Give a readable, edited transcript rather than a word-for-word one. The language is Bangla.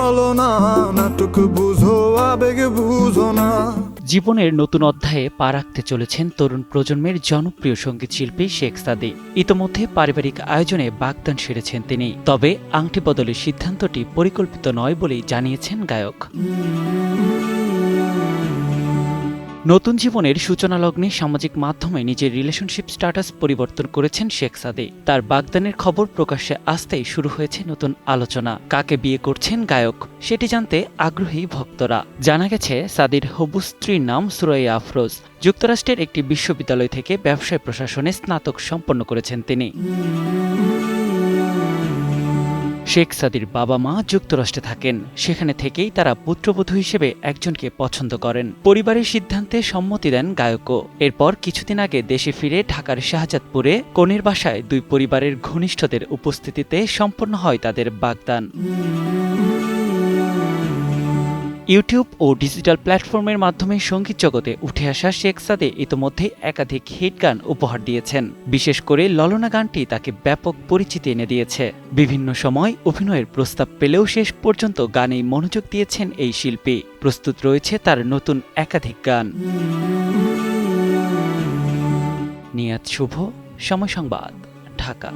চলো না, নাটক বুঝো আবেগ বুঝো না। জীবনের নতুন অধ্যায়ে পা রাখতে চলেছেন তরুণ প্রজন্মের জনপ্রিয় সঙ্গীত শিল্পী শেখ সাদী। ইতোমধ্যে পারিবারিক আয়োজনে বাগদান সেরেছেন তিনি। তবে আংটি বদলের সিদ্ধান্তটি পরিকল্পিত নয় বলেই জানিয়েছেন গায়ক। নতুন জীবনের সূচনা লগ্নে সামাজিক মাধ্যমে নিজের রিলেশনশিপ স্ট্যাটাস পরিবর্তন করেছেন শেখ সাদী। তার বাগদানের খবর প্রকাশ্যে আসতেই শুরু হয়েছে নতুন আলোচনা। কাকে বিয়ে করছেন গায়ক সেটি জানতে আগ্রহী ভক্তরা। জানা গেছে সাদীর হবু স্ত্রীর নাম সুরাইয়া আফরোজ। যুক্তরাষ্ট্রের একটি বিশ্ববিদ্যালয় থেকে ব্যবসায় প্রশাসনে স্নাতক সম্পন্ন করেছেন তিনি। শেখ সাদীর বাবা মা যুক্তরাষ্ট্রে থাকেন। সেখানে থেকেই তারা পুত্রবধূ হিসেবে একজনকে পছন্দ করেন। পরিবারের সিদ্ধান্তে সম্মতি দেন গায়কও। এরপর কিছুদিন আগে দেশে ফিরে ঢাকার শাহজাদপুরে কনের বাসায় দুই পরিবারের ঘনিষ্ঠদের উপস্থিতিতে সম্পন্ন হয় তাদের বাগদান। ইউটিউব ও ডিজিটাল প্ল্যাটফর্মের মাধ্যমে সঙ্গীত জগতে উঠে আসা শেখ সাদী ইতোমধ্যে একাধিক হিট গান উপহার দিয়েছেন। বিশেষ করে ললনা গানটি তাকে ব্যাপক পরিচিতি এনে দিয়েছে। বিভিন্ন সময় অভিনয়ের প্রস্তাব পেলেও শেষ পর্যন্ত গানেই মনোযোগ দিয়েছেন এই শিল্পী। প্রস্তুত রয়েছে তার নতুন একাধিক গান। নিয়াত শুভ, সময় সংবাদ, ঢাকা।